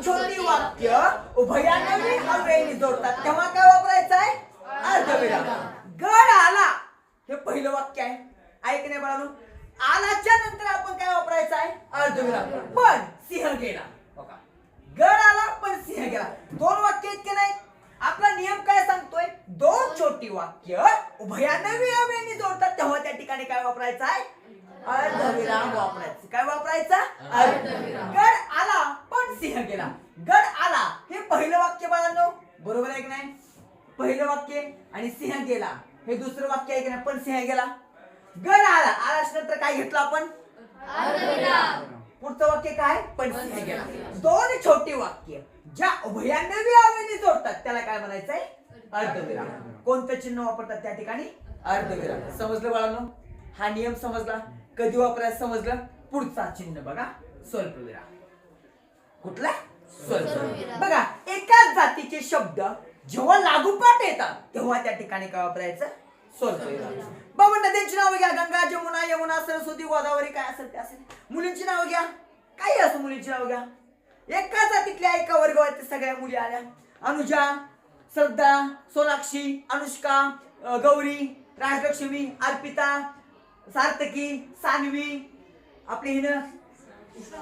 दोन छोटी वाक्य उभयान्वी अव्ययी जोडतात तेव्हा काय वापरायचं आहे? अर्धविराम. गड आला हे पहिलं वाक्य आहे. ऐक नाही बाळांनो, आलाच्या नंतर आपण काय वापरायचं आहे? अर्धविराम. पण सिंह गेला. बघा, गड आला पण सिंह गेला. दोन वाक्य इतके नाही. आपला नियम काय सांगतोय? दोन छोटी वाक्य उभयान्वी अव्ययी जोडतात तेव्हा त्या ठिकाणी काय वापरायचं आहे? अर्धविराम वापरायचं. काय वापरायचं? अर्धविराम. गड आला पण सिंह गेला. गड आला हे पहिलं वाक्य बाळांनो, बरोबर आहे की नाही? पहिलं वाक्य आणि सिंह गेला हे दुसरं वाक्य आहे की नाही? पण सिंह गेला. गड आला, आल्याच्या नंतर काय घेतलं आपण? अर्धविराम. पुढचं वाक्य काय? पण सिंह गेला. दोन छोटी वाक्य ज्या उभयान्वी अव्ययी जोडतात त्याला काय म्हणायचंय? अर्धविराम. कोणतं चिन्ह वापरतात त्या ठिकाणी? अर्धविराम. समजलं बाळांनो? हा नियम समजला. कधी वापरायचं समजलं? पुढचा चिन्ह बघा, स्वल्पविराम. कुठला? स्वल्पविराम. बघा, एकाच जातीचे शब्द जेव्हा लागोपाठ येतात तेव्हा त्या ठिकाणी काय वापरायचं? स्वल्पविराम. बाबा नद्यांची नावं घ्या, गंगा, जमुना, यमुना, सरस्वती, गोदावरी, काय असेल ते असेल. मुलींची नावं घ्या, काही असं मुलींची नावं घ्या. एका जातीतल्या एका वर्गावरती सगळ्या मुली आल्या. अनुजा, श्रद्धा, सोनाक्षी, अनुष्का, गौरी, राजलक्ष्मी, अर्पिता, सार्थकी, सान्वी, आपली हिनं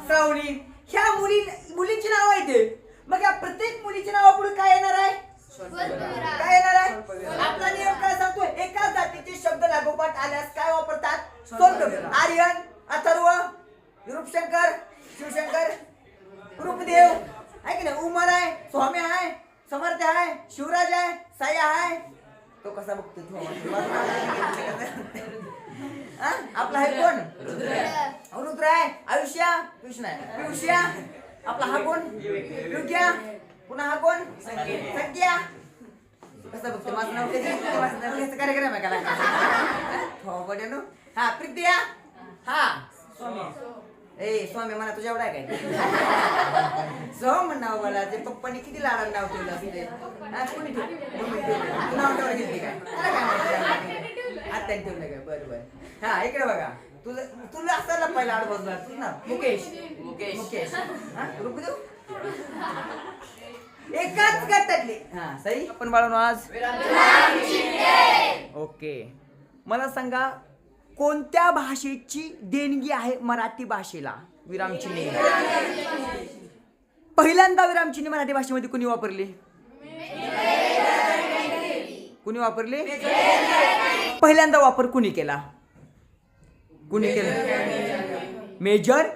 श्रावणी. ह्या मुलींची नाव आहेत. मग या प्रत्येक मुलीची नाव पुढे काय येणार आहे? काय येणार आहे? आपला नियम काय सांगतोय? एकाच जातीचे शब्द लागोपाठ आल्यास काय वापरतात? स्वल्पविराम. आर्यन, अथर्व, रूपशंकर, शिवशंकर, रूपदेव आहे की नाही? उमर आहे, स्वामी आहे, समर्थ आहे, शिवराज आहे, साई आहे. तो कसा बघतो तू? आपला आहे कोण? रुद्र आहे. आयुष्या, कृष्ण आहे. पियुष्या. आपला हा कोण? युग्या. पुन्हा हा कोण? संख्या. कसं बघतो? माझं नाव त्याचं कार्यक्रम आहे का? हा प्रिया. हा स्वामी. ए स्वामी म्हणा तुझ्या एवढा आहे काय? सोम नाव मला ते पप्पानी किती लाडानं नाव ठेवलं असते. कोणी ठेवलं? नाव ठेवलं घेतली काय? आत्याने ठेवलं काय? बरोबर. हा इकडे बघा, तुला असायला पहिला आड बसला तू ना. मुकेश. मुकेश. रूपदेव. एकाच गटातली. हा सई. आपण बाळांनो आज ओके, मला सांगा कोणत्या भाषेची देणगी आहे मराठी भाषेला? विरामचिन्ह. पहिल्यांदा विरामचिन्ह मराठी भाषेमध्ये कुणी वापरली? कुणी वापरली? पहिल्यांदा वापर कुणी केला? कुणी केला? मेजर